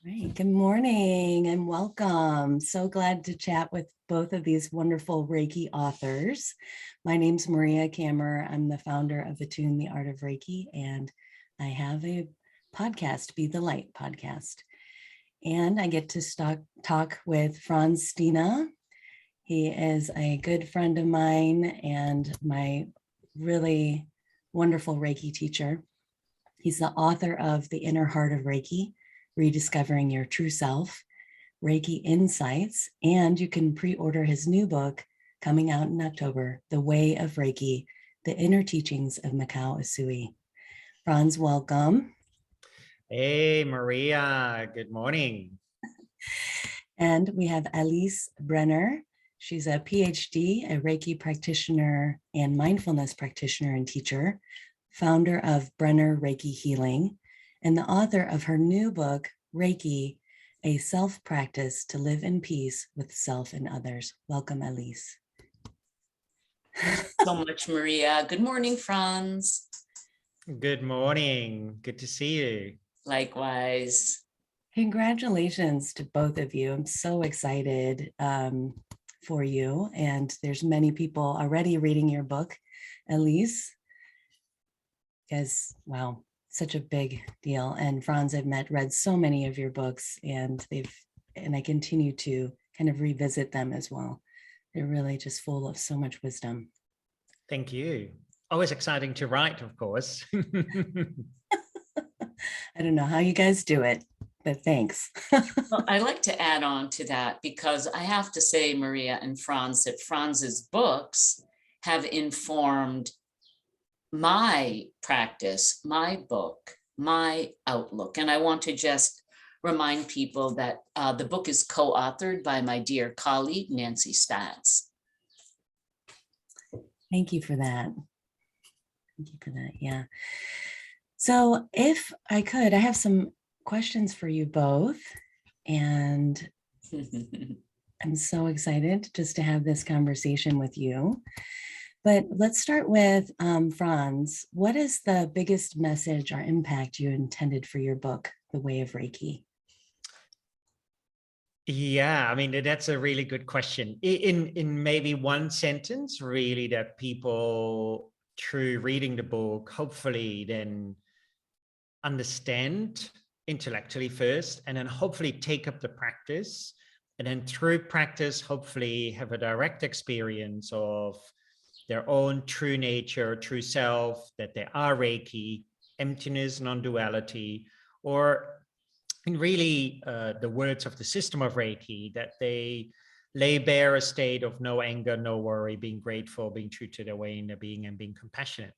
Right. Good morning and welcome. So glad to chat with both of these wonderful Reiki authors. My name's Maria Kammer. I'm the founder of Attune the Art of Reiki, and I have a podcast, Be the Light podcast. And I get to talk with Frans Stiene. He is a good friend of mine and my really wonderful Reiki teacher. He's the author of The Inner Heart of Reiki, Rediscovering Your True Self, Reiki Insights, and you can pre-order his new book coming out in October, The Way of Reiki, The Inner Teachings of Mikao Usui. Frans, welcome. Hey, Maria, good morning. And we have Elise Brenner. She's a PhD, a Reiki practitioner and mindfulness practitioner and teacher, founder of Brenner Reiki Healing, and the author of her new book, Reiki, A Self-Practice to Live in Peace with Self and Others. Welcome, Elise. So much, Maria. Good morning, Frans. Good morning. Good to see you. Likewise. Congratulations to both of you. I'm so excited for you. And there's many people already reading your book, Elise, because, wow, such a big deal. And Frans, I've read so many of your books, and I continue to kind of revisit them as well. They're really just full of so much wisdom. Thank you. Always exciting to write, of course. I don't know how you guys do it, but thanks. Well, I like to add on to that because I have to say, Maria and Frans, that Frans's books have informed my practice, my book, my outlook. And I want to just remind people that the book is co-authored by my dear colleague, Nancy Spatz. Thank you for that. Thank you for that. Yeah. So if I could, I have some questions for you both. And I'm so excited just to have this conversation with you. But let's start with Frans. What is the biggest message or impact you intended for your book, The Way of Reiki? Yeah, I mean, that's a really good question. In maybe one sentence, really, that people, through reading the book, hopefully then understand intellectually first, and then hopefully take up the practice. And then through practice, hopefully have a direct experience of their own true nature, true self, that they are Reiki, emptiness, non-duality, or in really the words of the system of Reiki, that they lay bare a state of no anger, no worry, being grateful, being true to their way in their being, and being compassionate.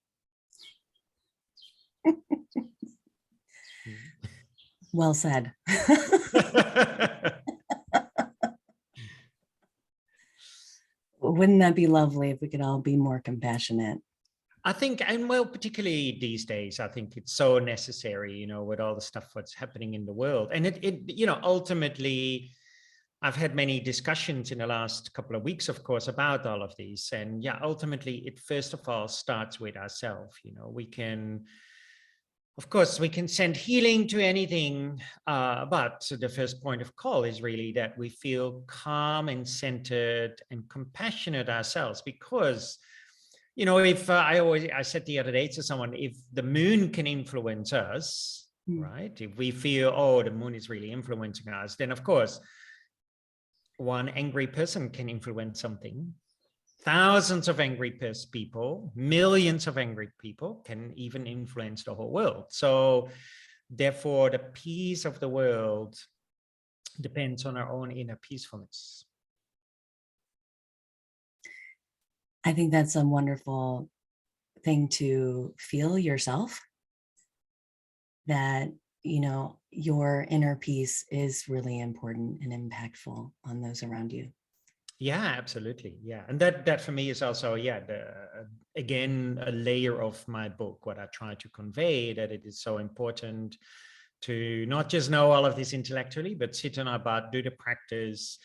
Well said. Wouldn't that be lovely if we could all be more compassionate? I think, and well, particularly these days, I think it's so necessary, you know, with all the stuff that's happening in the world. And you know, ultimately, I've had many discussions in the last couple of weeks, of course, about all of these. And yeah, ultimately, it first of all starts with ourselves. You know, we can, of course, we can send healing to anything, but the first point of call is really that we feel calm and centered and compassionate ourselves, because, you know, if I said the other day to someone, if the moon can influence us, right? If we feel, oh, the moon is really influencing us, then of course, one angry person can influence something. Thousands of angry people, millions of angry people can even influence the whole world. So therefore, the peace of the world depends on our own inner peacefulness. I think that's a wonderful thing to feel yourself, that, you know, your inner peace is really important and impactful on those around you. Yeah, absolutely. Yeah. And that for me is also, yeah, again, a layer of my book, what I try to convey, that it is so important to not just know all of this intellectually, but sit on our butt, do the practice,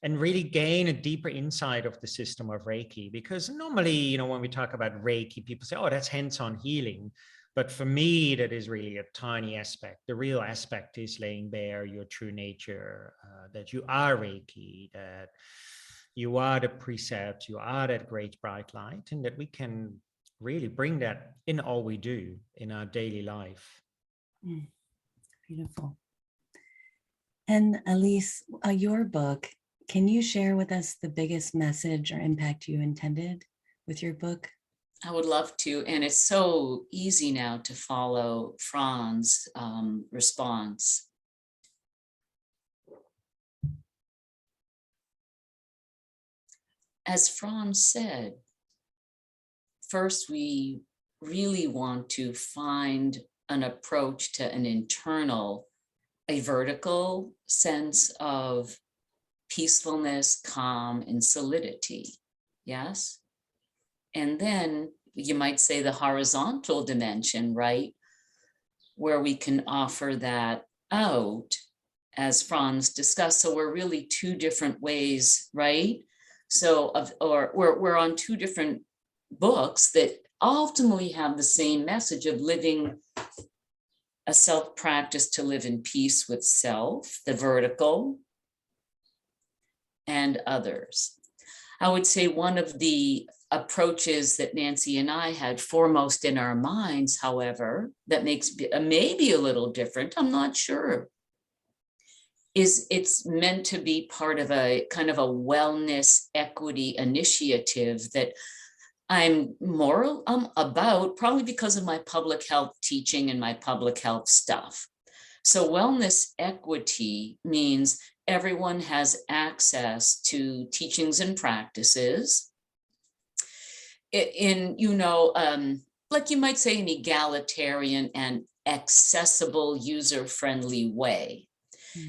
and really gain a deeper insight of the system of Reiki. Because normally, you know, when we talk about Reiki, people say, oh, that's hands-on healing. But for me, that is really a tiny aspect. The real aspect is laying bare your true nature, that you are Reiki, that you are the precepts, you are that great bright light, and that we can really bring that in all we do in our daily life. Beautiful. And Elise, your book, can you share with us the biggest message or impact you intended with your book? I would love to. And it's so easy now to follow Frans' response. As Frans said, first, we really want to find an approach to an internal, a vertical sense of peacefulness, calm, and solidity. Yes? And then you might say the horizontal dimension, right? Where we can offer that out, as Frans discussed. So we're really two different ways, right? So, we're on two different books that ultimately have the same message of living a self practice to live in peace with self, the vertical, and others. I would say one of the approaches that Nancy and I had foremost in our minds, however, that makes maybe a little different, I'm not sure, is it's meant to be part of a kind of a wellness equity initiative that I'm more about, probably because of my public health teaching and my public health stuff. So wellness equity means everyone has access to teachings and practices in, like you might say, an egalitarian and accessible, user-friendly way.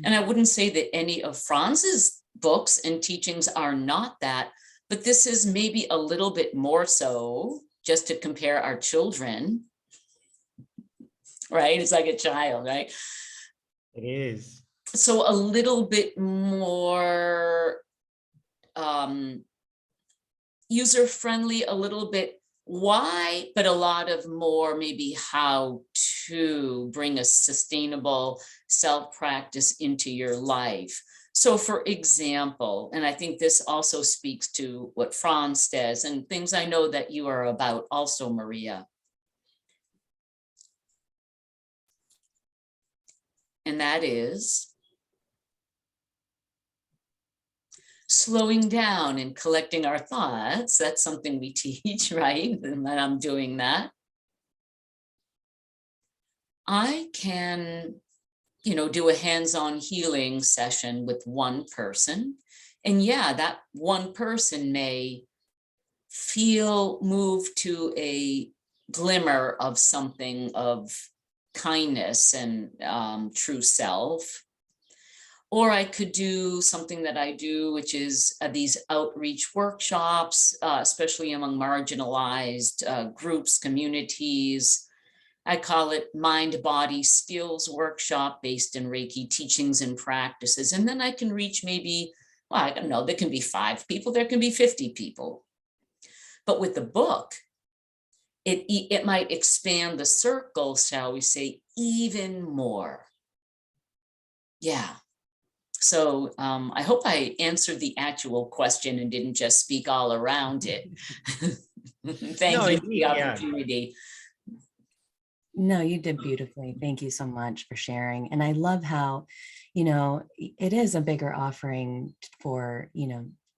And I wouldn't say that any of Frans's books and teachings are not that, but this is maybe a little bit more so, just to compare our children, right? It's like a child, right? It is. So a little bit more user-friendly, a little bit why, but a lot of more maybe how to bring a sustainable self-practice into your life. So for example, and I think this also speaks to what Frans says and things I know that you are about also, Maria. And that is slowing down and collecting our thoughts. That's something we teach, right? And I'm doing that. I can, do a hands-on healing session with one person. And yeah, that one person may feel moved to a glimmer of something of kindness and true self. Or I could do something that I do, which is these outreach workshops, especially among marginalized groups, communities. I call it mind-body skills workshop based in Reiki teachings and practices. And then I can reach maybe, well, I don't know, there can be 5 people, there can be 50 people. But with the book, it might expand the circle, shall we say, even more. Yeah. So I hope I answered the actual question and didn't just speak all around it. Thank you for the opportunity. No, you did beautifully. Thank you so much for sharing. And I love how, it is a bigger offering for,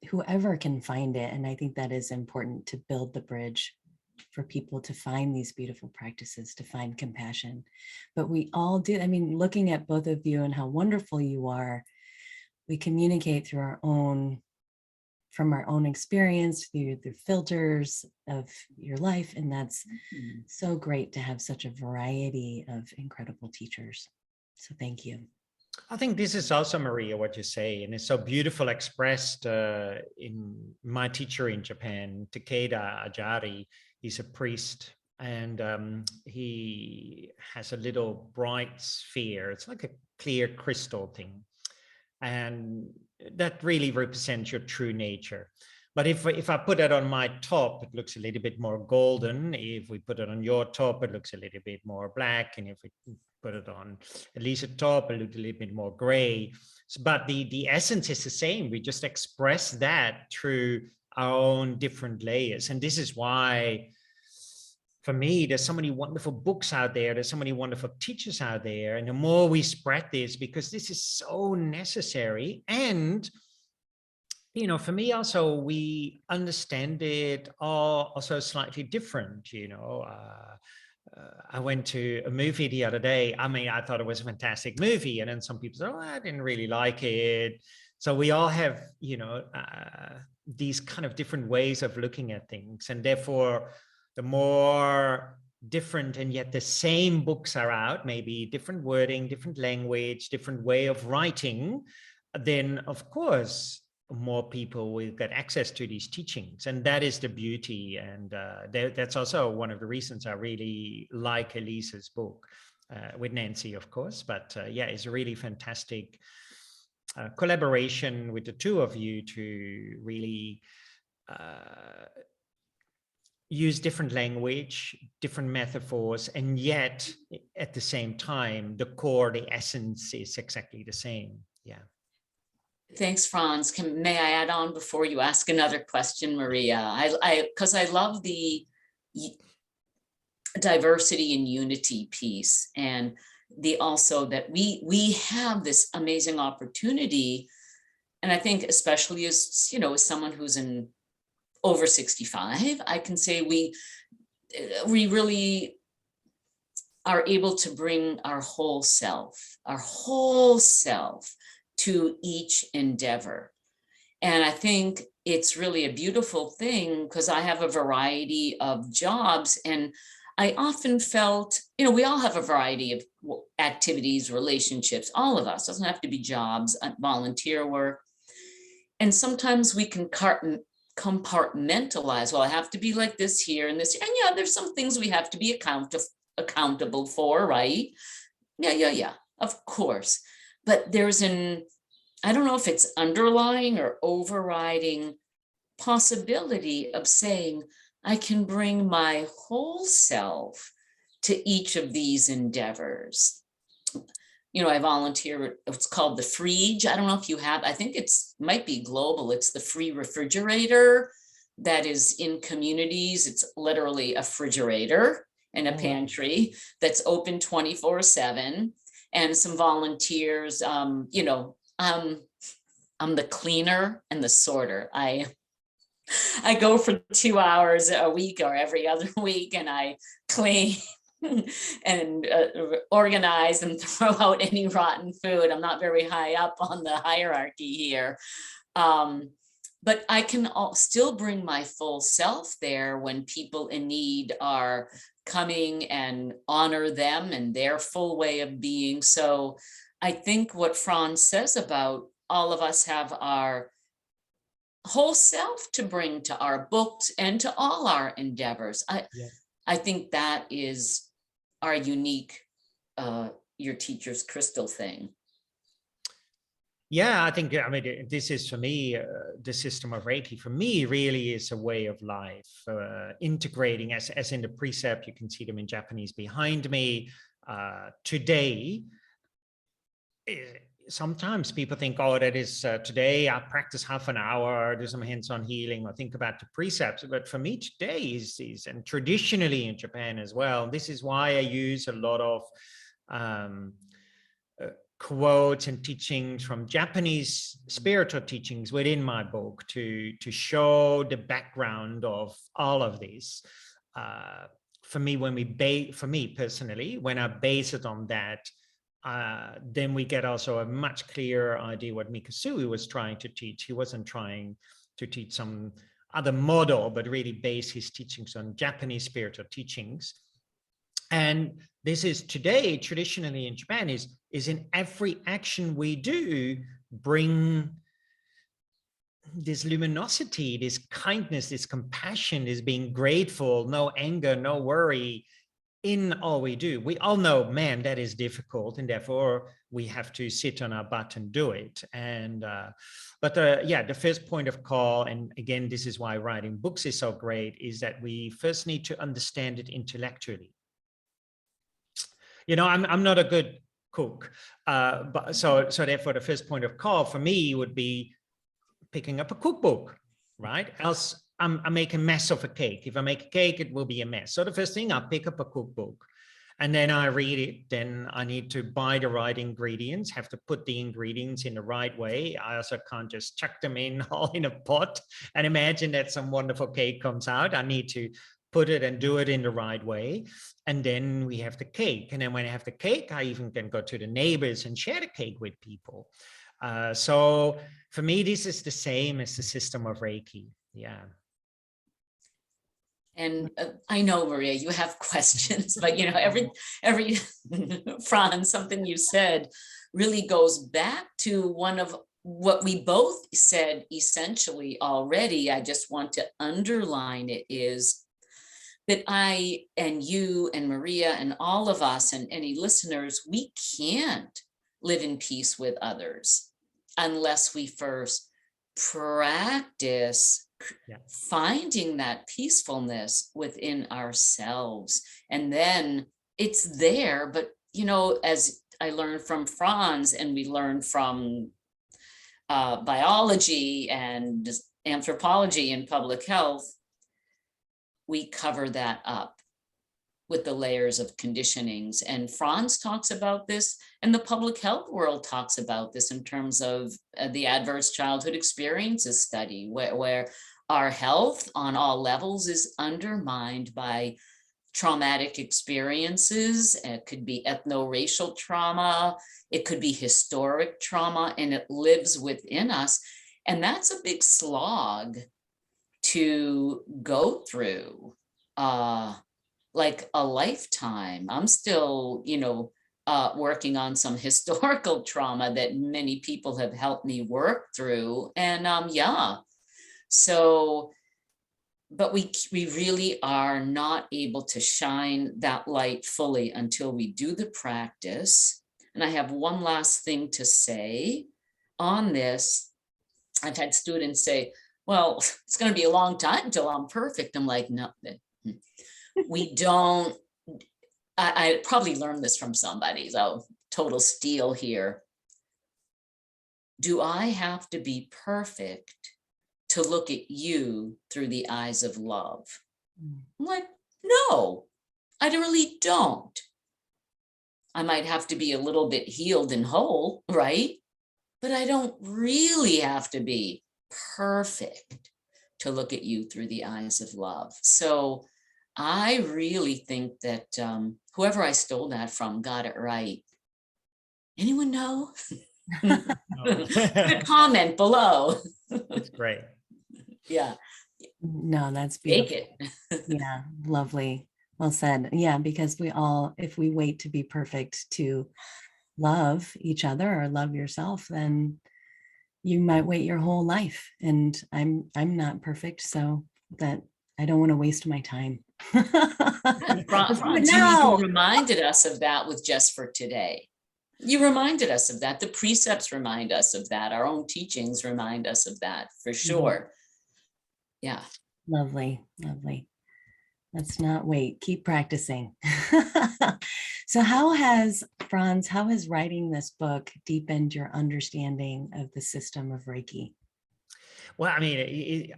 whoever can find it. And I think that is important to build the bridge for people to find these beautiful practices, to find compassion. But we all do. I mean, looking at both of you and how wonderful you are, we communicate through from our own experience, through the filters of your life. And that's so great to have such a variety of incredible teachers. So thank you. I think this is also, Maria, what you say, and it's so beautiful expressed in my teacher in Japan, Takeda Ajari. He's a priest, and he has a little bright sphere. It's like a clear crystal thing. And that really represents your true nature. But if I put it on my top, it looks a little bit more golden. If we put it on your top, it looks a little bit more black. And if we put it on Elise's top, it looks a little bit more gray. But the essence is the same. We just express that through our own different layers. And this is why, for me, there's so many wonderful books out there. There's so many wonderful teachers out there. And the more we spread this, because this is so necessary. And, you know, for me also, we understand it all also slightly different, you know. I went to a movie the other day. I mean, I thought it was a fantastic movie. And then some people said, oh, I didn't really like it. So we all have, you know, these kind of different ways of looking at things. And therefore, the more different and yet the same books are out, maybe different wording, different language, different way of writing, then of course, more people will get access to these teachings. And that is the beauty. And that's also one of the reasons I really like Elise's book with Nancy, of course. But yeah, it's a really fantastic collaboration with the two of you to really use different language, different metaphors, and yet at the same time, the core, the essence is exactly the same. Yeah. Thanks, Frans. May I add on before you ask another question, Maria? Because I love the diversity and unity piece, and the also that we have this amazing opportunity. And I think especially as, you know, as someone who's over 65, I can say we really are able to bring our whole self to each endeavor. And I think it's really a beautiful thing, because I have a variety of jobs, and I often felt, you know, we all have a variety of activities, relationships, all of us, doesn't have to be jobs, volunteer work. And sometimes we can compartmentalize, well, I have to be like this here and this, and yeah, there's some things we have to be accountable for, right? Yeah, of course. But there's I don't know if it's underlying or overriding possibility of saying, I can bring my whole self to each of these endeavors. You know, I volunteer, it's called the Frege. I don't know if you have, I think might be global. It's the free refrigerator that is in communities. It's literally a refrigerator and a pantry that's open 24/7. And some volunteers, you know, I'm the cleaner and the sorter. I go for 2 hours a week or every other week, and I clean and organize and throw out any rotten food. I'm not very high up on the hierarchy here. But I can still bring my full self there when people in need are coming, and honor them and their full way of being. So I think what Frans says about all of us have our whole self to bring to our books and to all our endeavors. I think that is our unique, your teacher's crystal thing. Yeah, I think, I mean, this is for me, the system of Reiki, for me, really is a way of life, integrating, as in the precept, you can see them in Japanese behind me. Today, sometimes people think, oh, that is today, I practice half an hour, do some hands-on healing, or think about the precepts. But for me, today is, and traditionally in Japan as well, this is why I use a lot of quotes and teachings from Japanese spiritual teachings within my book to show the background of all of this. For me, for me personally, when I base it on that, then we get also a much clearer idea what Mikao was trying to teach. He wasn't trying to teach some other model, but really base his teachings on Japanese spiritual teachings. And this is today, traditionally in Japan, is in every action we do, bring this luminosity, this kindness, this compassion, this being grateful, no anger, no worry. in all we do. We all know, man, that is difficult, and therefore we have to sit on our butt and do it. And yeah, the first point of call, and again, this is why writing books is so great, is that we first need to understand it intellectually. You know, I'm not a good cook, but so therefore the first point of call for me would be picking up a cookbook, right? Else I make a mess of a cake. If I make a cake, it will be a mess. So the first thing, I pick up a cookbook and then I read it. Then I need to buy the right ingredients, have to put the ingredients in the right way. I also can't just chuck them in all in a pot and imagine that some wonderful cake comes out. I need to put it and do it in the right way. And then we have the cake. And then when I have the cake, I even can go to the neighbors and share the cake with people. So for me, this is the same as the system of Reiki. Yeah. And I know, Maria, you have questions, but you know, every Frans, something you said really goes back to one of what we both said essentially already. I just want to underline it, is that I and you and Maria and all of us and any listeners, we can't live in peace with others unless we first practice finding that peacefulness within ourselves. And then it's there, but you know, as I learned from Frans, and we learned from biology and anthropology and public health, we cover that up with the layers of conditionings. And Frans talks about this, and the public health world talks about this in terms of the adverse childhood experiences study, where our health on all levels is undermined by traumatic experiences. It could be ethno-racial trauma, it could be historic trauma, and it lives within us. And that's a big slog to go through, like a lifetime. I'm still, you know, working on some historical trauma that many people have helped me work through. And yeah, so, but we really are not able to shine that light fully until we do the practice. And I have one last thing to say on this. I've had students say, well, it's going to be a long time until I'm perfect. I'm like, no, we don't. I probably learned this from somebody, so total steal here. Do I have to be perfect to look at you through the eyes of love? I'm like, no, I really don't. I might have to be a little bit healed and whole, right? But I don't really have to be perfect to look at you through the eyes of love. So I really think that whoever I stole that from got it right. Anyone know? Put a comment below. That's great. Yeah. No, that's Take beautiful. it. Yeah, lovely. Well said. Yeah, because we all, if we wait to be perfect to love each other or love yourself, then you might wait your whole life. And I'm not perfect, so that I don't want to waste my time. Frans, you reminded us of that with Just for Today. You reminded us of that. The precepts remind us of that. Our own teachings remind us of that, for sure. Yeah. Lovely, lovely. Let's not wait. Keep practicing. So Frans, how has writing this book deepened your understanding of the system of Reiki? Well, I mean,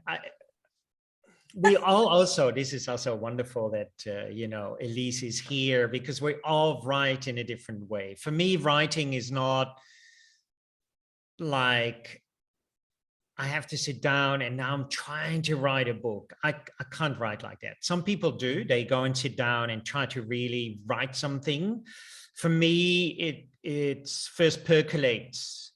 we all also, this is also wonderful that, you know, Elise is here, because we all write in a different way. For me, writing is not like I have to sit down and now I'm trying to write a book. I can't write like that. Some people do. They go and sit down and try to really write something. For me, it's first percolates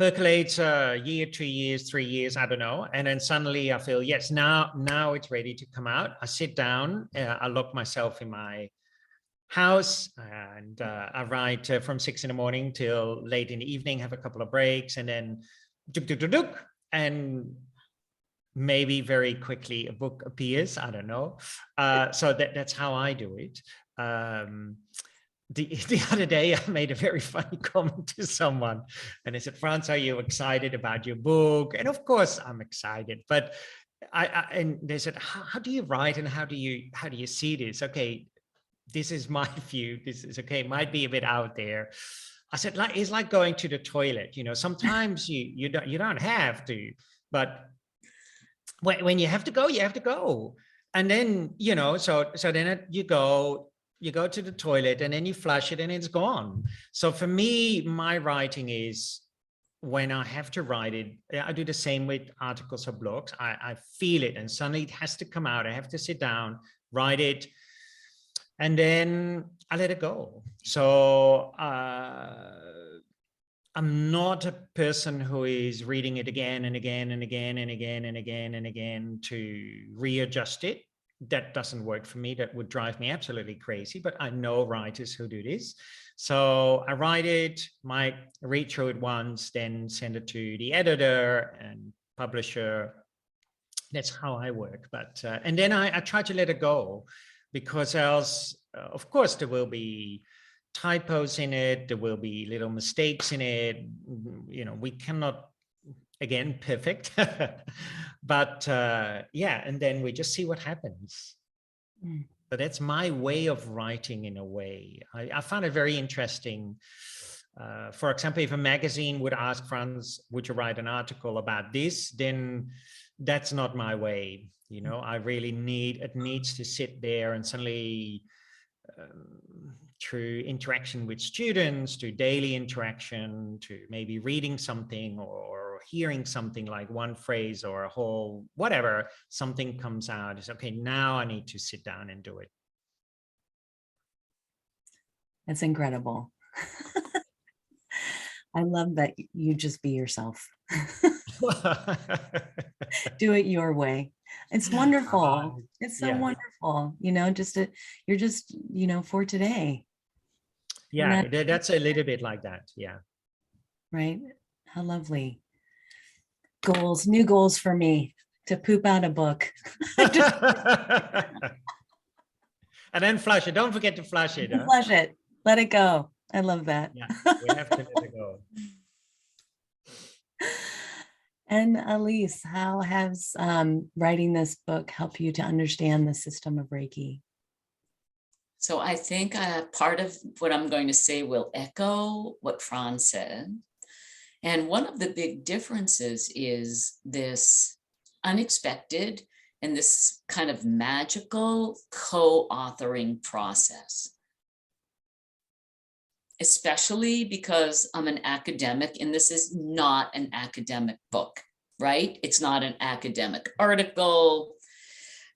a year, 2 years, 3 years, I don't know. And then suddenly I feel, yes, now it's ready to come out. I sit down, I lock myself in my house, and I write from 6 a.m. till late in the evening, have a couple of breaks, and then and maybe very quickly a book appears. I don't know. So that's how I do it. The other day, I made a very funny comment to someone, and I said, "Frans, are you excited about your book?" And of course, I'm excited. But and they said, "How do you write, and how do you see this?" Okay, this is my view. This is okay. Might be a bit out there. I said, like, it's like going to the toilet. You know, sometimes you don't have to, but when you have to go, you have to go. And then, you know, so then you go to the toilet, and then you flush it, and it's gone. So for me, my writing is, when I have to write it, I do the same with articles or blogs. I feel it, and suddenly it has to come out. I have to sit down, write it, and then I let it go. So I'm not a person who is reading it again and again and again and again and again and again to readjust it. That doesn't work for me. That would drive me absolutely crazy. But I know writers who do this. So I write it, might read through it once, then send it to the editor and publisher. That's how I work. But and then I try to let it go, because else, of course, there will be typos in it. There will be little mistakes in it. You know, we cannot, again, perfect. But yeah, and then we just see what happens. So that's my way of writing, in a way. I found it very interesting. For example, if a magazine would ask Frans, would you write an article about this? Then that's not my way. You know, I really it needs to sit there, and suddenly through interaction with students, to daily interaction, to maybe reading something or hearing something, like one phrase or a whole, whatever, something comes out. It's okay, now I need to sit down and do it. That's incredible. I love that you just be yourself. Do it your way. It's wonderful. It's so wonderful. You know, you're just, you know, for today. Yeah, that's a little bit like that. Yeah. Right. How lovely. Goals, new goals for me, to poop out a book. And then flush it. Don't forget to flush it. Huh? Flush it. Let it go. I love that. Yeah, we have to let it go. And Elise, how has writing this book helped you to understand the system of Reiki? So I think part of what I'm going to say will echo what Frans said. And one of the big differences is this unexpected and this kind of magical co-authoring process. Especially because I'm an academic, and this is not an academic book, right? It's not an academic article.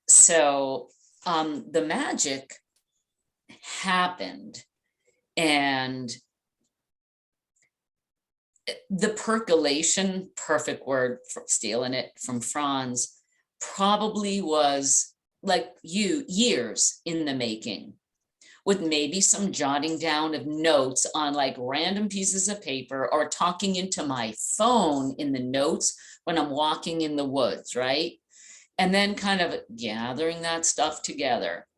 So the magic happened, and the percolation, perfect word, for stealing it from Frans, probably was like years in the making, with maybe some jotting down of notes on like random pieces of paper, or talking into my phone in the notes when I'm walking in the woods, right? And then kind of gathering that stuff together.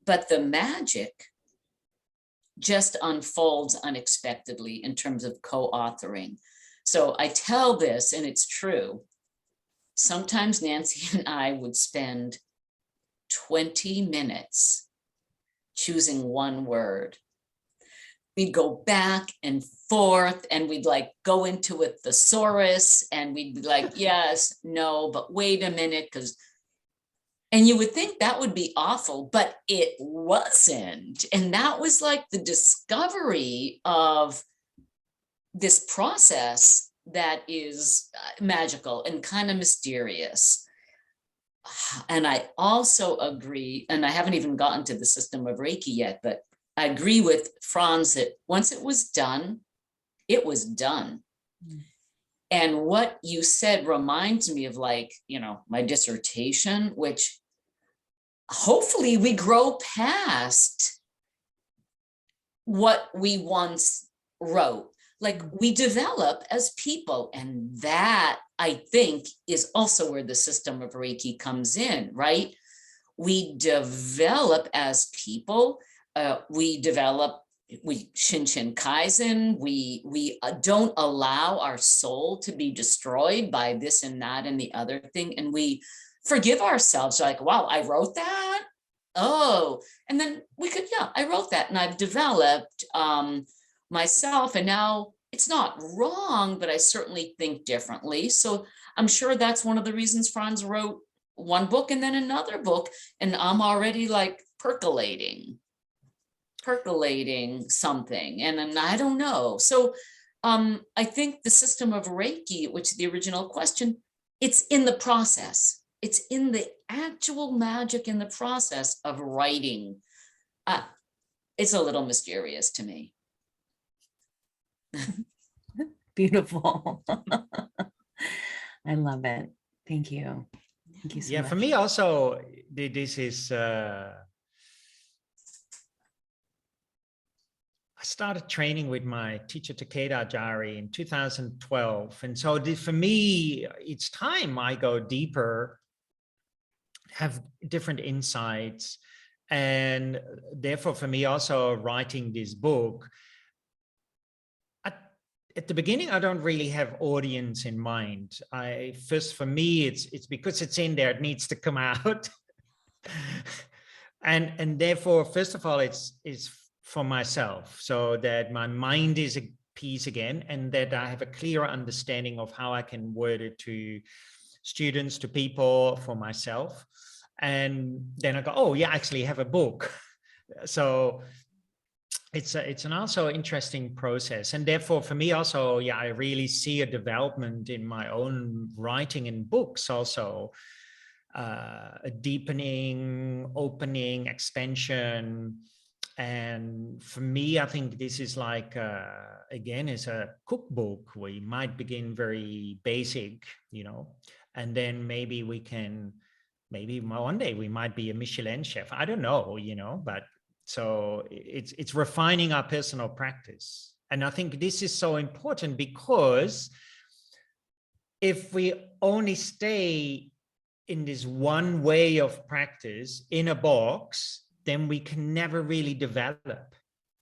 But the magic just unfolds unexpectedly in terms of co-authoring. So I tell this, and it's true. Sometimes Nancy and I would spend 20 minutes choosing one word. We'd go back and forth, and we'd like go into a thesaurus, and we'd be like, yes, no, but wait a minute, because, and you would think that would be awful, but it wasn't. And that was like the discovery of this process that is magical and kind of mysterious. And I also agree, and I haven't even gotten to the system of Reiki yet, but I agree with Frans that once it was done, it was done. Mm. And what you said reminds me of, like, you know, my dissertation, which hopefully we grow past what we once wrote. Like, we develop as people, and that I think, is also where the system of Reiki comes in, right? We develop as people, we Shinshin Kaizen, we don't allow our soul to be destroyed by this and that and the other thing. And we forgive ourselves, like, wow, I wrote that. Oh, and then we could, yeah, I wrote that and I've developed myself, and now it's not wrong, but I certainly think differently. So I'm sure that's one of the reasons Frans wrote one book and then another book, and I'm already like percolating something, and I don't know. So I think the system of Reiki, which is the original question, it's in the process. It's in the actual magic in the process of writing. It's a little mysterious to me. Beautiful. I love it. Thank you. Thank you so Yeah, much. for me also, this is, I started training with my teacher Takeda Jari in 2012. And so for me, it's time I go deeper, have different insights. And therefore, for me also writing this book, at the beginning, I don't really have audience in mind. For me, it's because it's in there, it needs to come out. and therefore, first of all, it's for myself, so that my mind is at peace again, and that I have a clear understanding of how I can word it to students, to people, for myself. And then I go, oh yeah, I actually have a book. So it's an also interesting process. And therefore for me also, yeah, I really see a development in my own writing and books also, a deepening, opening, expansion. And for me, I think this is like, again, is a cookbook. We might begin very basic, and then maybe we can, maybe one day we might be a Michelin chef. I don't know, but so it's refining our personal practice. And I think this is so important, because if we only stay in this one way of practice in a box, then we can never really develop,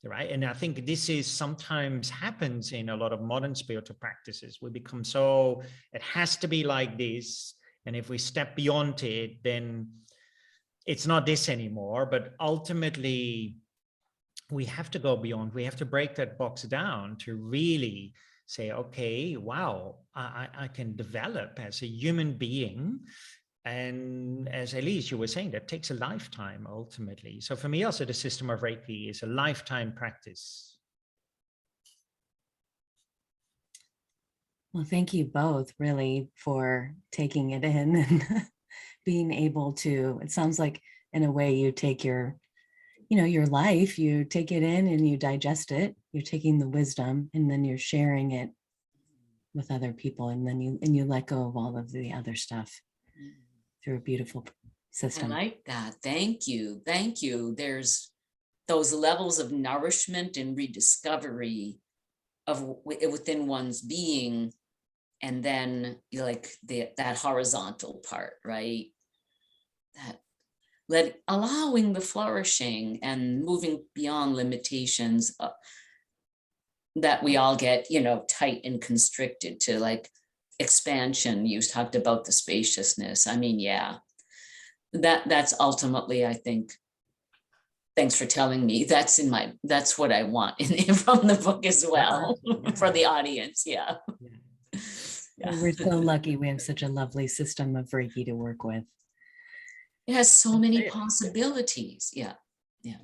right? And I think this is sometimes happens in a lot of modern spiritual practices. We become so, it has to be like this. And if we step beyond it, then it's not this anymore. But ultimately, we have to go beyond. We have to break that box down to really say, okay, wow, I can develop as a human being. And as Elise, you were saying, that takes a lifetime ultimately. So for me also, the system of Reiki is a lifetime practice. Well, thank you both really for taking it in and being able to, it sounds like in a way you take your life, you take it in and you digest it, you're taking the wisdom and then you're sharing it with other people. And then you let go of all of the other stuff through a beautiful system. I like that. Thank you. Thank you. There's those levels of nourishment and rediscovery of within one's being. And then like that horizontal part, right? That allowing the flourishing and moving beyond limitations that we all get, tight and constricted to, like expansion. You talked about the spaciousness. I mean, yeah, that's ultimately, I think, thanks for telling me, that's what I want from the book as well. Yeah. For the audience. Yeah. Well, we're so lucky we have such a lovely system of Reiki to work with. It has so many possibilities. Yeah. Yeah.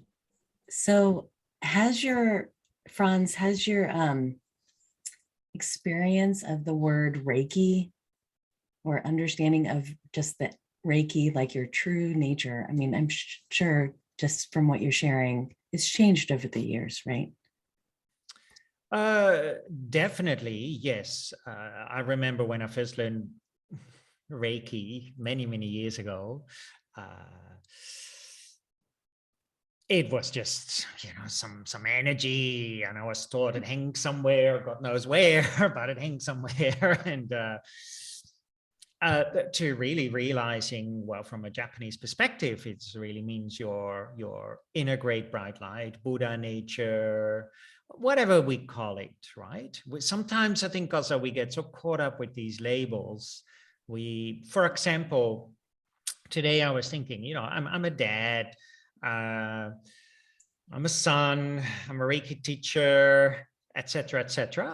So Frans, has your experience of the word Reiki or understanding of just the Reiki, like your true nature, I mean, I'm sure just from what you're sharing, it's changed over the years, right? Definitely, yes. I remember when I first learned Reiki many, many years ago. It was just, some energy, and I was taught it hangs somewhere, God knows where, but it hangs somewhere. And to really realizing, well, from a Japanese perspective, it really means your inner great bright light, Buddha nature, whatever we call it, right? Sometimes I think also we get so caught up with these labels. For example, today I was thinking, I'm a dad, I'm a son, I'm a Reiki teacher, etc.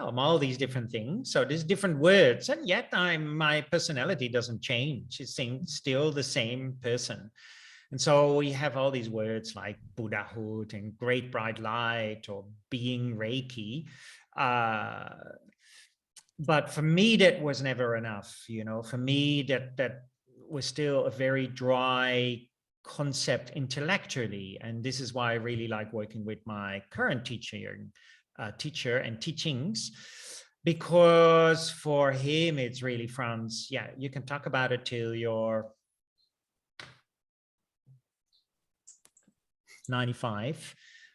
I'm all these different things. So there's different words, and yet my personality doesn't change. It's still the same person. And so we have all these words like Buddhahood and great bright light or being Reiki. But for me, that was never enough. For me, that was still a very dry concept intellectually. And this is why I really like working with my current teacher and teachings, because for him, it's really Frans. Yeah, you can talk about it till you're 95,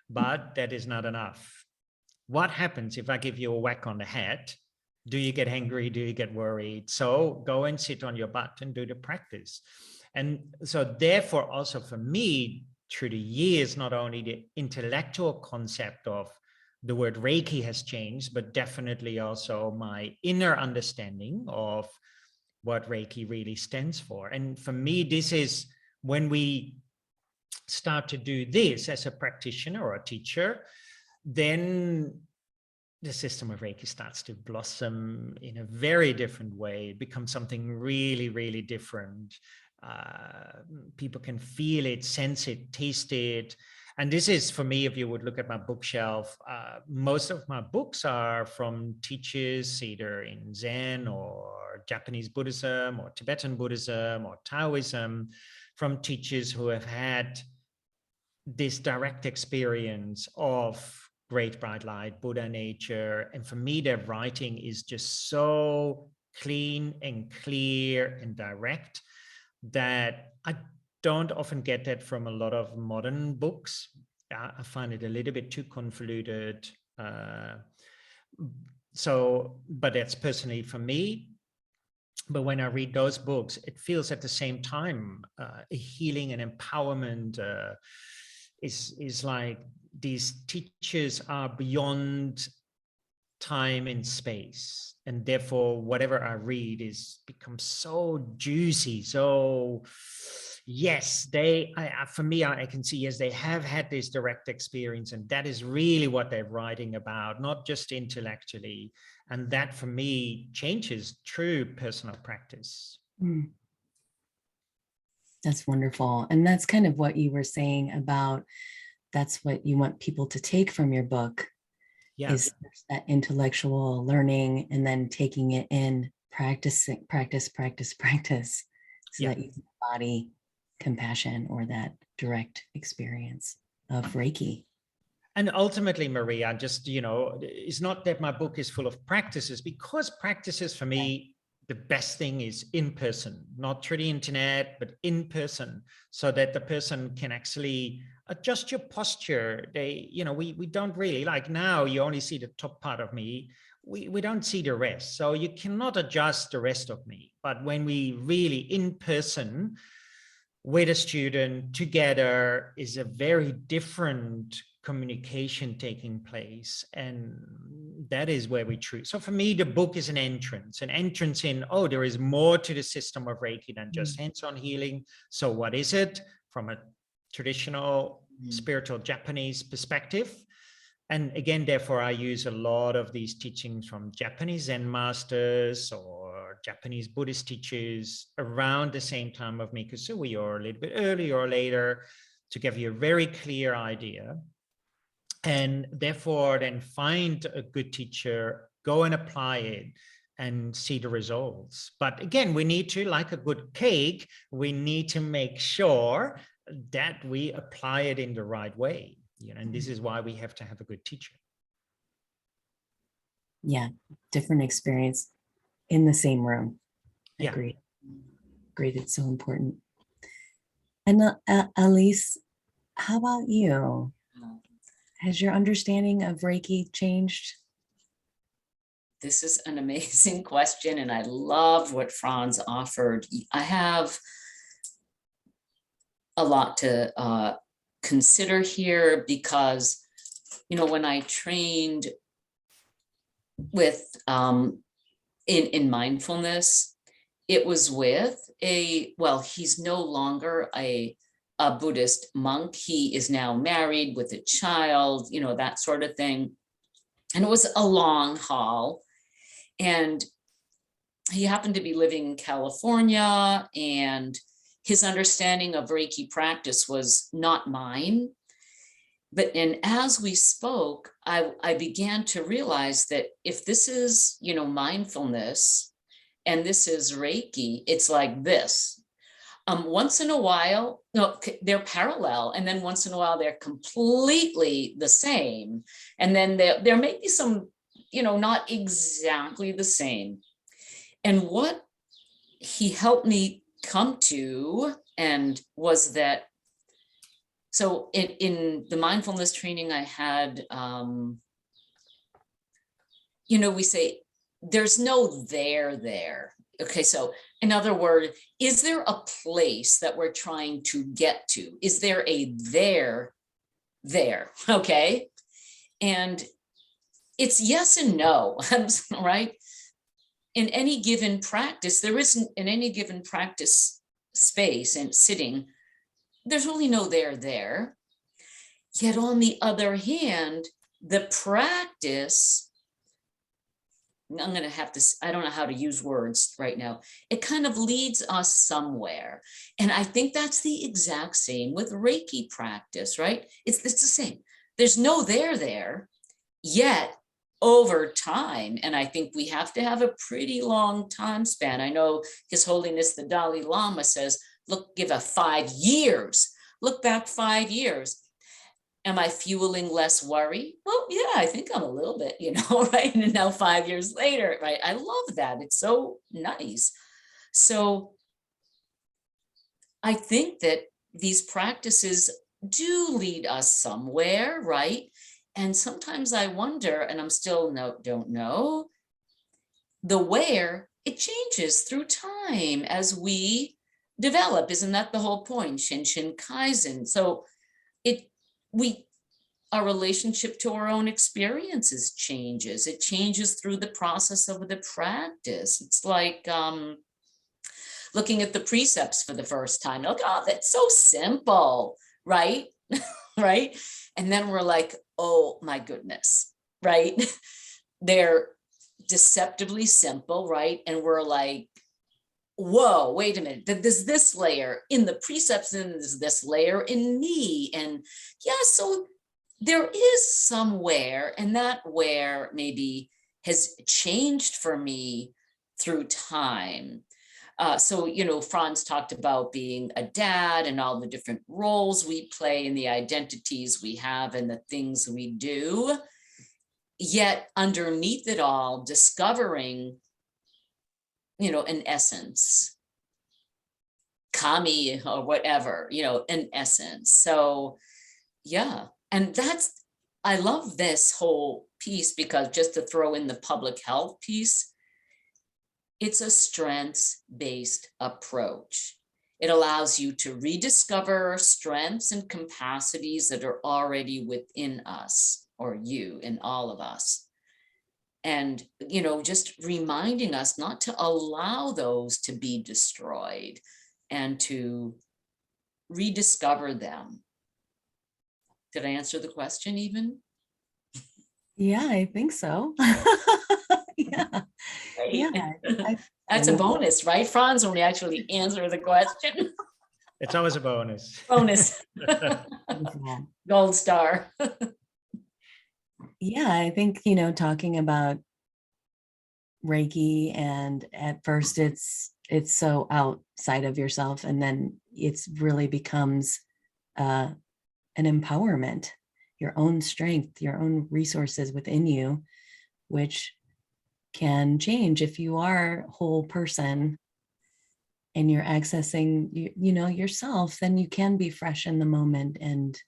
but that is not enough. What happens if I give you a whack on the head? Do you get angry? Do you get worried? So go and sit on your butt and do the practice. And so therefore, also for me, through the years, not only the intellectual concept of the word Reiki has changed, but definitely also my inner understanding of what Reiki really stands for. And for me, this is when we start to do this as a practitioner or a teacher, then the system of Reiki starts to blossom in a very different way. It becomes something really, really different. People can feel it, sense it, taste it. And this is, for me, if you would look at my bookshelf, most of my books are from teachers either in Zen or Japanese Buddhism or Tibetan Buddhism or Taoism, from teachers who have had this direct experience of great bright light, Buddha nature. And for me, their writing is just so clean and clear and direct that I don't often get that from a lot of modern books. I find it a little bit too convoluted. But that's personally for me. But when I read those books, it feels at the same time a healing and empowerment. Is like these teachers are beyond time and space, and therefore whatever I read becomes so juicy. So yes, for me, I can see, yes, they have had this direct experience, and that is really what they're writing about, not just intellectually. And that for me changes true personal practice. That's wonderful. And that's kind of what you were saying about, that's what you want people to take from your book. Yeah. Is that intellectual learning, and then taking it in, practice, so that you can embody compassion or that direct experience of Reiki. And ultimately, Maria, just, it's not that my book is full of practices, because practices for me, the best thing is in person, not through the internet, but in person, so that the person can actually adjust your posture. We don't really, like now you only see the top part of me. We don't see the rest. So you cannot adjust the rest of me. But when we really in person with a student together, is a very different communication taking place, and that is where we truly. So for me, the book is an entrance in, there is more to the system of Reiki than just hands-on healing. So what is it from a traditional spiritual Japanese perspective? And again, therefore, I use a lot of these teachings from Japanese Zen masters or Japanese Buddhist teachers around the same time of Mikao Usui, or a little bit earlier or later, to give you a very clear idea. And therefore, then find a good teacher, go and apply it and see the results. But again, we need to, like a good cake, we need to make sure that we apply it in the right way. And this is why we have to have a good teacher. Yeah, different experience in the same room. Yeah. Agreed. Great, it's so important. And Elise, how about you? Has your understanding of Reiki changed this is an amazing question, and I love what Frans offered. I have a lot to consider here because, when I trained with in mindfulness, it was with he's no longer a Buddhist monk. He is now married with a child, that sort of thing. And it was a long haul. And he happened to be living in California, and his understanding of Reiki practice was not mine. And as we spoke, I began to realize that if this is, mindfulness and this is Reiki, it's like this. Once in a while, no, they're parallel, and then once in a while they're completely the same. And then there may be some, not exactly the same. And what he helped me come to and was that, so in the mindfulness training I had, we say there's no there. Okay, so in other words, is there a place that we're trying to get to? Is there a there? Okay. And it's yes and no, right? In any given practice, there isn't, in any given practice space and sitting, there's really no there. Yet on the other hand, the practice, I'm going to have to, I don't know how to use words right now. It kind of leads us somewhere. And I think that's the exact same with Reiki practice, right? It's the same. There's no there, yet over time, and I think we have to have a pretty long time span. I know His Holiness the Dalai Lama says, look, give a 5 years, look back 5 years. Am I fueling less worry? Well, yeah, I think I'm a little bit, right? And now 5 years later, right? I love that. It's so nice. So I think that these practices do lead us somewhere, right? And sometimes I wonder, and I'm still don't know, the where, it changes through time as we develop. Isn't that the whole point? Shinshin Kaizen. So our relationship to our own experiences changes. It changes through the process of the practice. It's like looking at the precepts for the first time. Like, oh, that's so simple, right? Right? And then we're like, oh my goodness, right? They're deceptively simple, right? And we're like, whoa, wait a minute, there's this layer in the precepts and there's this layer in me. And yeah, so there is somewhere, and that where maybe has changed for me through time. So, Frans talked about being a dad and all the different roles we play and the identities we have and the things we do. Yet underneath it all, discovering, an essence, kami or whatever, an essence. So yeah, and I love this whole piece because just to throw in the public health piece, it's a strengths-based approach. It allows you to rediscover strengths and capacities that are already within us, or you, in all of us. And, just reminding us not to allow those to be destroyed and to rediscover them. Did I answer the question even? Yeah, I think so. Yeah. Right. Yeah. That's a bonus, right, Frans, when we actually answer the question? It's always a bonus. Bonus. Gold star. Yeah, I think, talking about Reiki, and at first it's so outside of yourself, and then it's really becomes an empowerment, your own strength, your own resources within you, which can change if you are a whole person and you're accessing yourself. Then you can be fresh in the moment and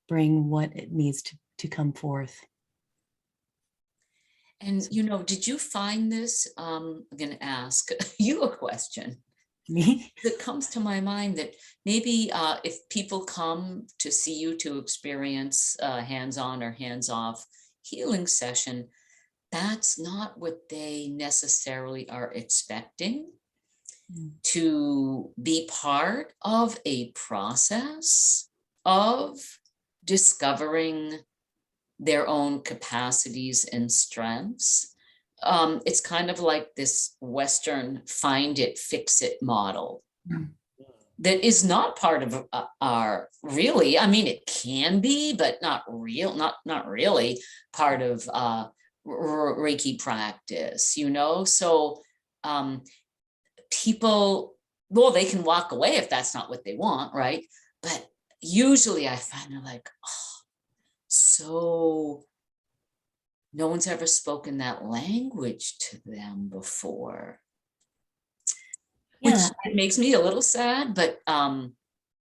bring what it needs to come forth. And, you know, did you find this? I'm going to ask you a question. Me? It comes to my mind that maybe if people come to see you to experience hands-on or hands-off healing session, that's not what they necessarily are expecting. To be part of a process of discovering their own capacities and strengths. It's kind of like this Western find it, fix it model that is not part of our really, I mean, it can be, but not really part of Reiki practice, you know? So people, well, they can walk away if that's not what they want, right? But usually I find they're like, oh, so no one's ever spoken that language to them before. Yeah. Which it makes me a little sad, but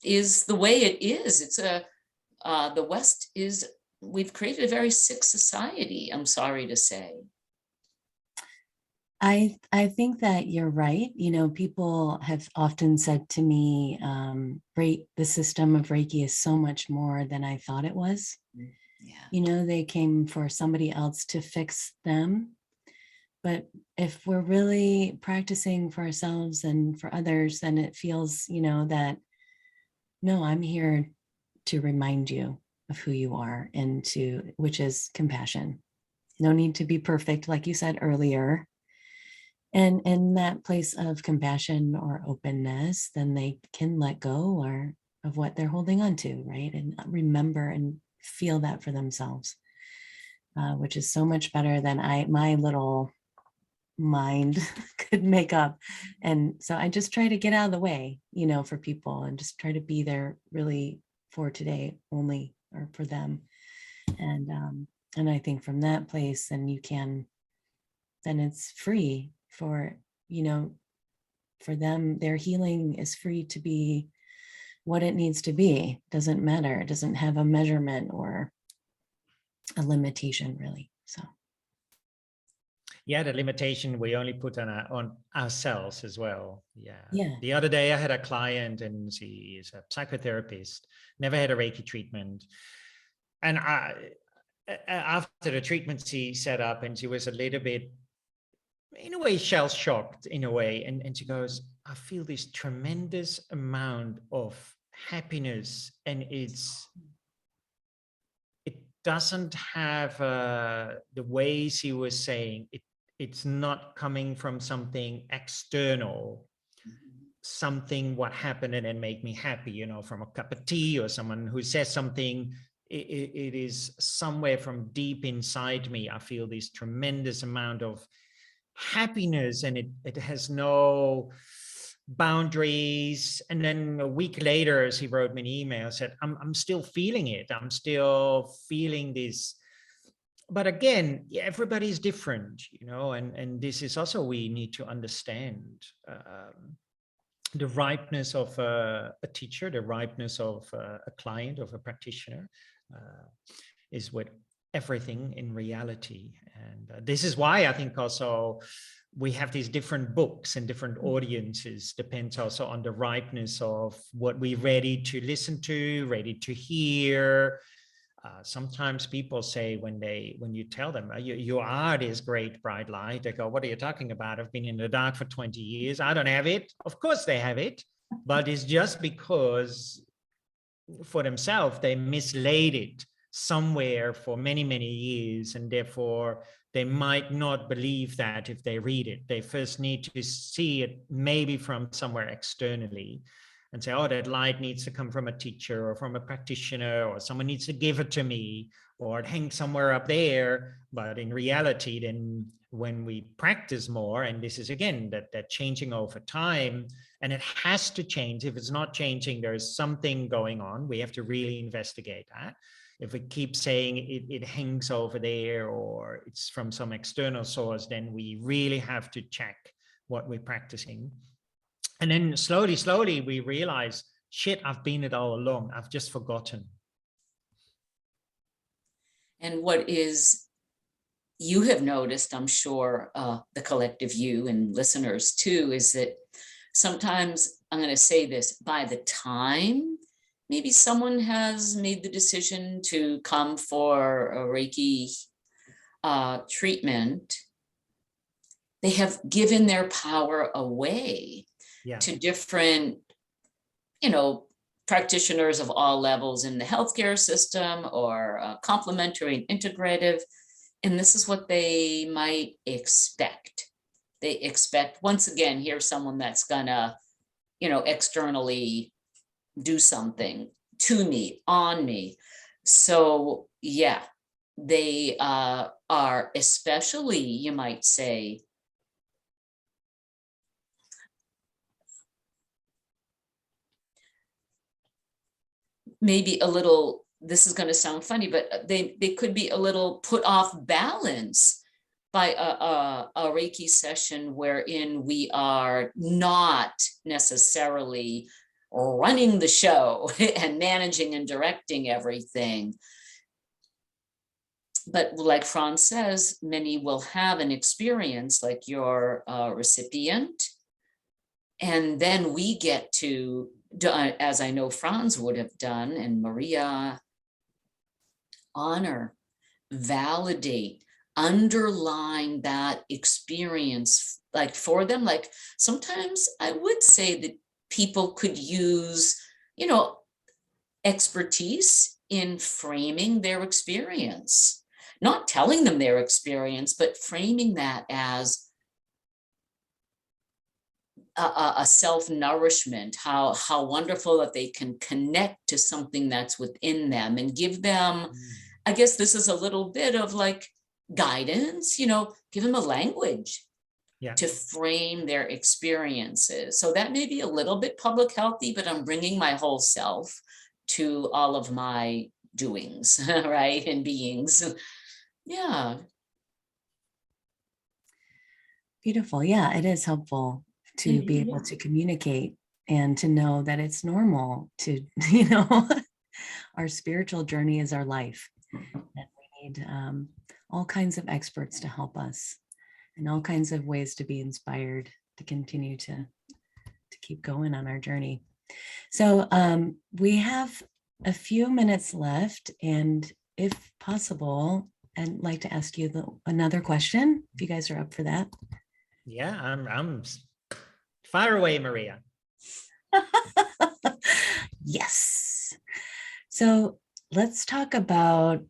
is the way it is. It's the West is, we've created a very sick society, I'm sorry to say. I think that you're right. You know, people have often said to me, the system of Reiki is so much more than I thought it was. Yeah. You know, they came for somebody else to fix them. But if we're really practicing for ourselves and for others, then it feels, you know, that, no, I'm here to remind you of who you are, and which is compassion. No need to be perfect, like you said earlier. And in that place of compassion or openness, then they can let go or of what they're holding on to, right? And remember and feel that for themselves, which is so much better than my little mind could make up. And so I just try to get out of the way, you know, for people, and just try to be there really for today only, or for them. And I think from that place, then it's free for, you know, for them, their healing is free to be what it needs to be. Doesn't matter. It doesn't have a measurement or a limitation, really. So Yeah, the limitation we only put on ourselves as well. Yeah. The other day I had a client, and she is a psychotherapist, never had a Reiki treatment. And after the treatment she set up, and she was a little bit, in a way, shell-shocked in a way. And she goes, I feel this tremendous amount of happiness, and it doesn't have the way she was saying it. It's not coming from something external, something what happened and then make me happy, you know, from a cup of tea or someone who says something. It is somewhere from deep inside me. I feel this tremendous amount of happiness, and it has no boundaries. And then a week later, she wrote me an email, said, I'm still feeling it. I'm still feeling this. But again, everybody's different, you know, and this is also, we need to understand the ripeness of a teacher, the ripeness of a client, of a practitioner, is with everything in reality. And this is why I think also we have these different books and different audiences. Depends also on the ripeness of what we're ready to listen to, ready to hear. Sometimes people say, when you tell them you are this great bright light, they go, what are you talking about? I've been in the dark for 20 years. I don't have it. Of course they have it, but it's just because for themselves, they mislaid it somewhere for many, many years. And therefore they might not believe that if they read it. They first need to see it maybe from somewhere externally, and say, oh, that light needs to come from a teacher or from a practitioner, or someone needs to give it to me, or it hangs somewhere up there. But in reality, then when we practice more, and this is again, that changing over time, and it has to change. If it's not changing, there's something going on. We have to really investigate that. If we keep saying it hangs over there, or it's from some external source, then we really have to check what we're practicing. And then slowly we realize, shit, I've been it all along. I've just forgotten. And what is you have noticed, I'm sure, the collective you and listeners too, is that sometimes, I'm going to say this, by the time maybe someone has made the decision to come for a Reiki treatment, they have given their power away to different, practitioners of all levels in the healthcare system, or complementary and integrative. And this is what they might expect. They expect, once again, here's someone that's gonna, externally do something to me, on me. So yeah, they are especially, you might say, maybe a little, this is going to sound funny, but they could be a little put off balance by a Reiki session wherein we are not necessarily running the show and managing and directing everything. But like Frans says, many will have an experience like your recipient. And then we get to, as I know Frans would have done, and Maria, honor, validate, underline that experience, like for them. Like sometimes I would say that people could use, expertise in framing their experience, not telling them their experience, but framing that as a self-nourishment, how wonderful that they can connect to something that's within them and give them, I guess this is a little bit of like guidance, give them a language to frame their experiences. So that may be a little bit public healthy, but I'm bringing my whole self to all of my doings, right, and beings. Yeah. Beautiful. Yeah, it is helpful to be able to communicate and to know that it's normal to, our spiritual journey is our life. And we need all kinds of experts to help us and all kinds of ways to be inspired to continue to keep going on our journey. So we have a few minutes left, and if possible, I'd like to ask you another question, if you guys are up for that. Yeah, I'm fire away, Maria. Yes. So let's talk about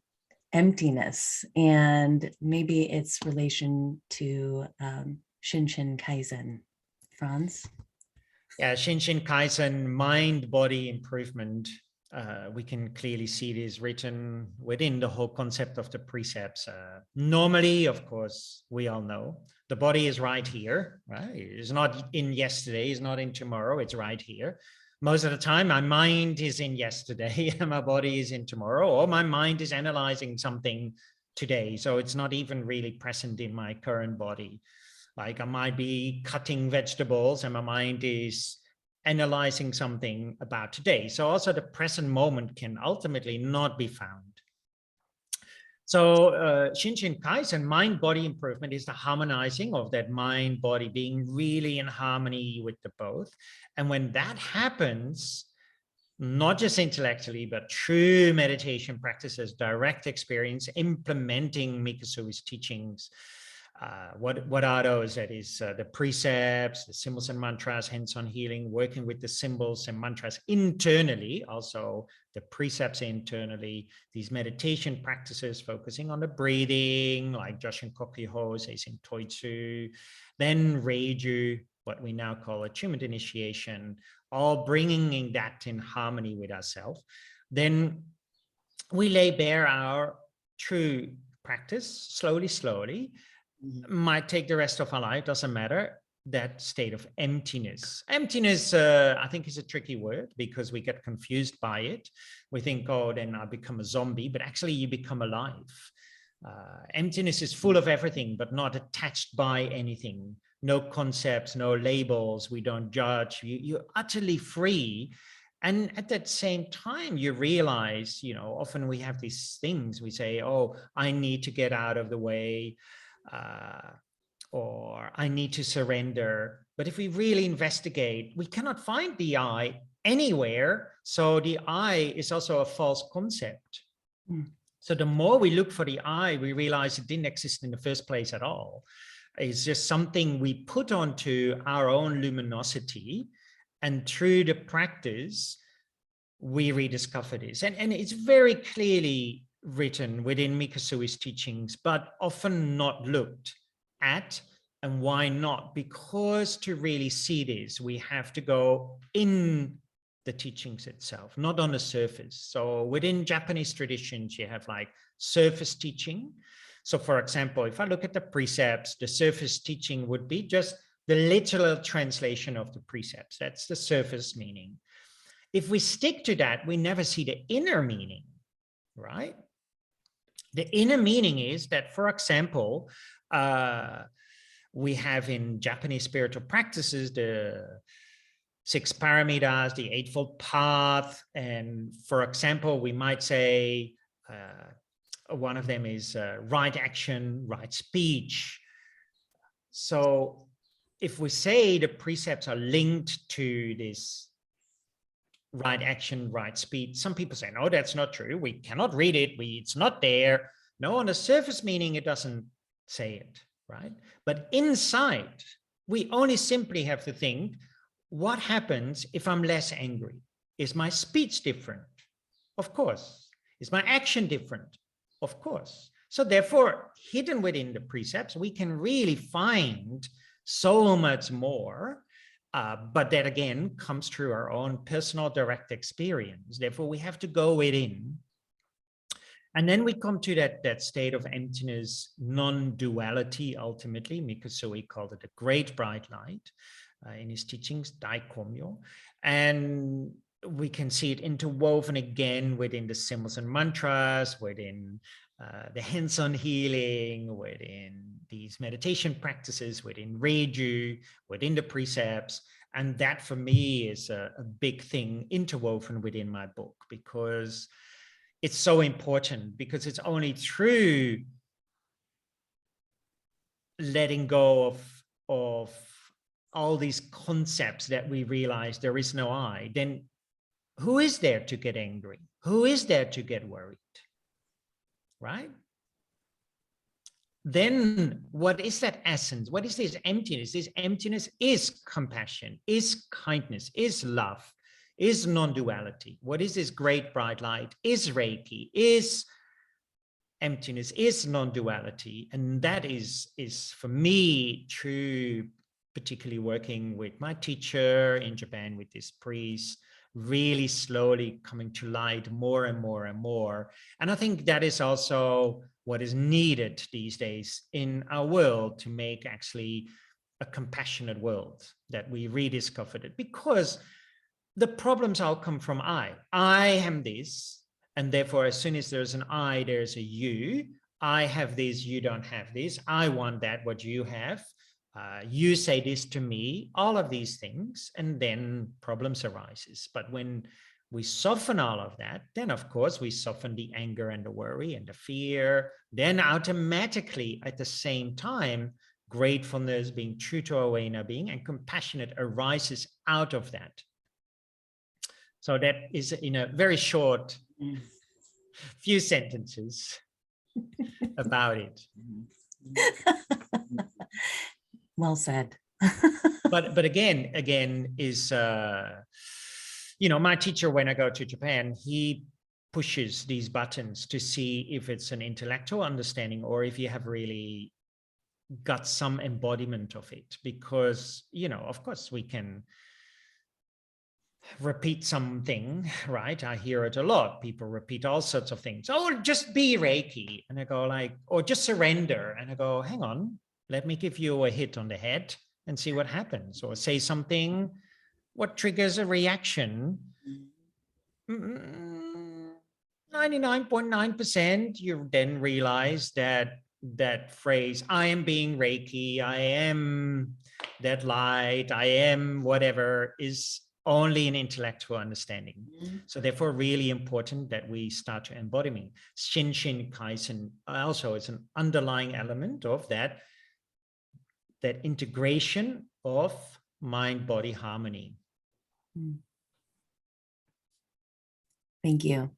emptiness and maybe its relation to Shinshin Kaizen. Frans? Yeah, Shinshin Kaizen, mind-body improvement. We can clearly see it is written within the whole concept of the precepts. Normally, of course, we all know the body is right here, right? It's not in yesterday, it's not in tomorrow, it's right here. Most of the time, my mind is in yesterday and my body is in tomorrow, or my mind is analyzing something today. So it's not even really present in my current body. Like I might be cutting vegetables and my mind is analyzing something about today. So also the present moment can ultimately not be found. So Shinshin Kaizen, mind-body improvement, is the harmonizing of that mind-body being really in harmony with the both. And when that happens, not just intellectually, but through meditation practices, direct experience, implementing Mikusui's teachings. What are those? That is the precepts, the symbols and mantras, hands-on healing, working with the symbols and mantras internally, also the precepts internally, these meditation practices focusing on the breathing, like Joshin Kokuho says in Toitsu, then Reiju, what we now call attunement initiation, all bringing that in harmony with ourselves. Then we lay bare our true practice, slowly, might take the rest of our life, doesn't matter, that state of emptiness. Emptiness, I think, is a tricky word because we get confused by it. We think, oh, then I become a zombie, but actually you become alive. Emptiness is full of everything, but not attached by anything. No concepts, no labels, we don't judge. You're utterly free And at that same time, you realize, you know, often we have these things we say, oh, I need to get out of the way, or I need to surrender. But if we really investigate, we cannot find the I anywhere. So the I is also a false concept. So the more we look for the I, we realize it didn't exist in the first place at all. It's just something we put onto our own luminosity. And through the practice, we rediscover this. And it's very clearly written within Mikasui's teachings, but often not looked at. And why not? Because to really see this, we have to go in the teachings itself, not on the surface. So within Japanese traditions, you have like surface teaching. So for example, if I look at the precepts, the surface teaching would be just the literal translation of the precepts. That's the surface meaning. If we stick to that, we never see the inner meaning, right? The inner meaning is that, for example, we have in Japanese spiritual practices, the 6 paramitas, the Eightfold Path. And for example, we might say one of them is right action, right speech. So if we say the precepts are linked to this right action, right speech, some people say, no, that's not true. We cannot read it. It's not there. No, on the surface meaning, it doesn't say it, right? But inside, we only simply have to think, what happens if I'm less angry? Is my speech different? Of course. Is my action different? Of course. So therefore, hidden within the precepts, we can really find so much more. But that again comes through our own personal direct experience. Therefore, we have to go within. And then we come to that state of emptiness, non-duality, ultimately. Mikasui called it a great bright light in his teachings, Daikomyo. And we can see it interwoven again within the symbols and mantras, within the hands-on healing, within these meditation practices, within Reiju, within the precepts. And that for me is a big thing interwoven within my book, because it's so important, because it's only through letting go of all these concepts that we realize there is no I. Then who is there to get angry? Who is there to get worried? Right? Then what is that essence? What is this emptiness? This emptiness is compassion, is kindness, is love, is non-duality. What is this great bright light? Is Reiki, is emptiness, is non-duality. And that is for me true, particularly working with my teacher in Japan, with this priest, really slowly coming to light more and more and more. And I think that is also what is needed these days in our world to make actually a compassionate world, that we rediscovered it, because the problems all come from I am this, and therefore as soon as there's an I, there's a you. I have this, you don't have this. I want that, what you have. You say this to me, all of these things, and then problems arises. But when we soften all of that, then of course we soften the anger and the worry and the fear. Then automatically at the same time, gratefulness, being true to our inner being, and compassionate arises out of that. So that is in a very short few sentences about it. Well said. but again is my teacher, when I go to Japan, he pushes these buttons to see if it's an intellectual understanding or if you have really got some embodiment of it. Because of course we can repeat something, right? I hear it a lot. People repeat all sorts of things. Oh, just be Reiki. And I go like, or just surrender. And I go, hang on, let me give you a hit on the head and see what happens. Or say something, what triggers a reaction? 99.9%, you then realize that phrase, I am being Reiki, I am that light, I am whatever, is only an intellectual understanding. Mhm. So therefore, really important that we start to embodiment. Shinshin Kaizen also is an underlying element of that integration of mind-body harmony. Thank you.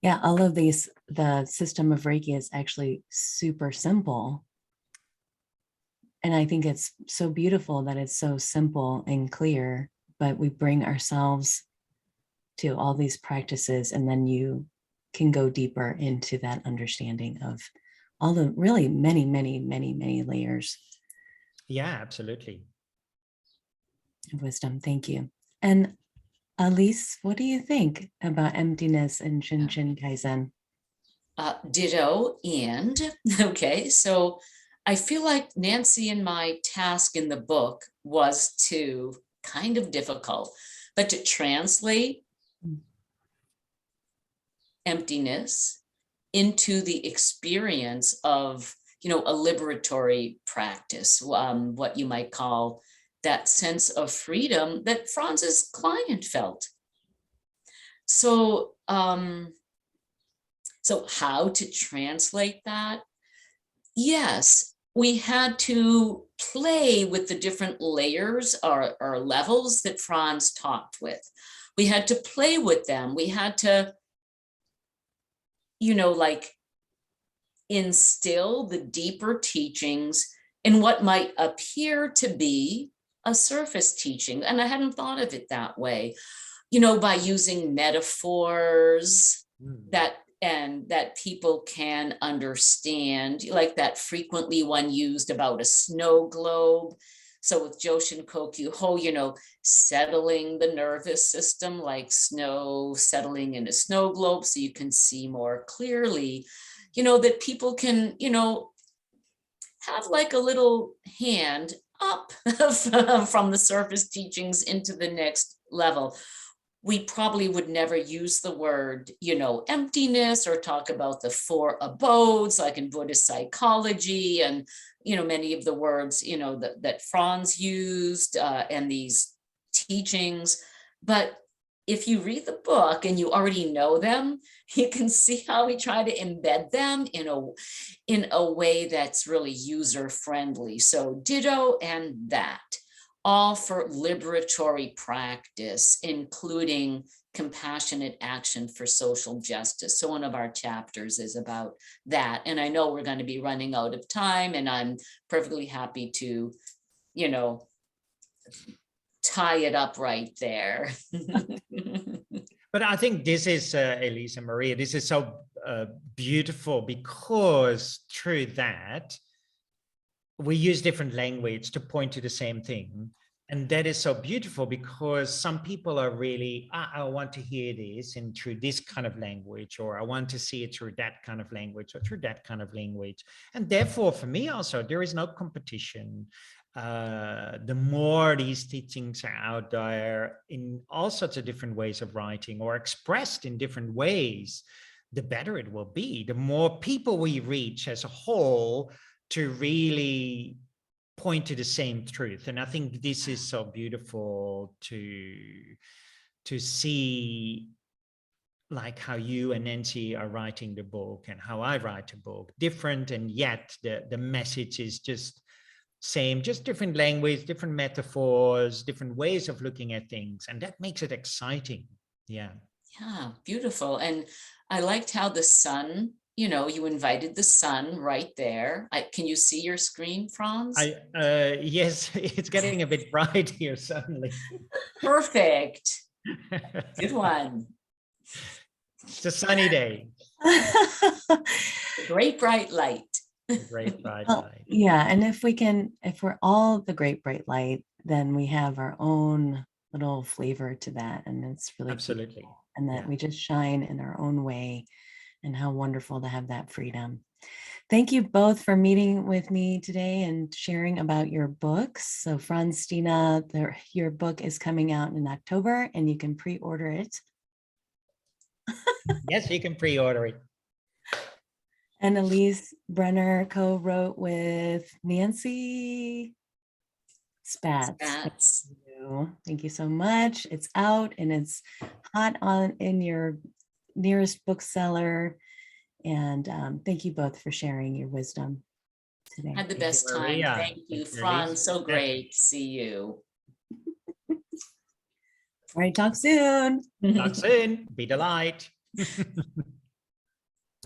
Yeah, all of these, the system of Reiki is actually super simple. And I think it's so beautiful that it's so simple and clear, but we bring ourselves to all these practices, and then you can go deeper into that understanding of all the really many, many, many, many layers. Yeah, absolutely. Of wisdom. Thank you. And Elise, what do you think about emptiness and Shinshin Kaizen? Ditto. And okay, so I feel like Nancy and my task in the book was to kind of difficult, but to translate emptiness into the experience of, a liberatory practice, what you might call that sense of freedom that Franz's client felt. So, so how to translate that? Yes, we had to play with the different layers or levels that Frans talked with. We had to play with them. We had to, like instill the deeper teachings in what might appear to be a surface teaching. And I hadn't thought of it that way, by using metaphors that people can understand, like that frequently one used about a snow globe. So with Joshin Kokyu Ho, settling the nervous system like snow settling in a snow globe so you can see more clearly, that people can, have like a little hand up from the surface teachings into the next level. We probably would never use the word, emptiness, or talk about the four abodes, like in Buddhist psychology, and, many of the words, that Frans used and these teachings. But if you read the book and you already know them, you can see how we try to embed them in a way that's really user friendly. So ditto and that. All for liberatory practice, including compassionate action for social justice. So one of our chapters is about that. And I know we're going to be running out of time, and I'm perfectly happy to, tie it up right there. But I think this is, Elise and Maria, this is so beautiful, because through that, we use different language to point to the same thing. And that is so beautiful, because some people are really, I want to hear this and through this kind of language, or I want to see it through that kind of language, or through that kind of language. And therefore, for me also, there is no competition. The more these teachings are out there in all sorts of different ways of writing, or expressed in different ways, the better it will be. The more people we reach as a whole to really point to the same truth. And I think this is so beautiful to see, like how you and Nancy are writing the book and how I write a book, different, and yet the message is just same, just different language, different metaphors, different ways of looking at things. And that makes it exciting. Yeah. Yeah, beautiful. And I liked how the sun, you invited the sun right there. Can you see your screen, Frans? Yes, it's getting a bit bright here suddenly. Perfect. Good one. It's a sunny day. Great bright light. Great bright Well, light. yeah, and if we're all the great bright light, then we have our own little flavor to that, and it's really Absolutely beautiful. And that yeah. we just shine in our own way, and how wonderful to have that freedom. Thank you both for meeting with me today and sharing about your books. So Frans, Stiene, your book is coming out in October, and you can pre-order it. Yes, you can pre-order it. And Elise, Brenner co-wrote with Nancy Spatz. Spatz. you. Thank you so much. It's out and it's hot on in your nearest bookseller. And thank you both for sharing your wisdom today. Had the Thank you, best time. Maria. Thank you, Thank you, Elise. Frans. So great to see you. All right, talk soon. Talk soon. Be the light.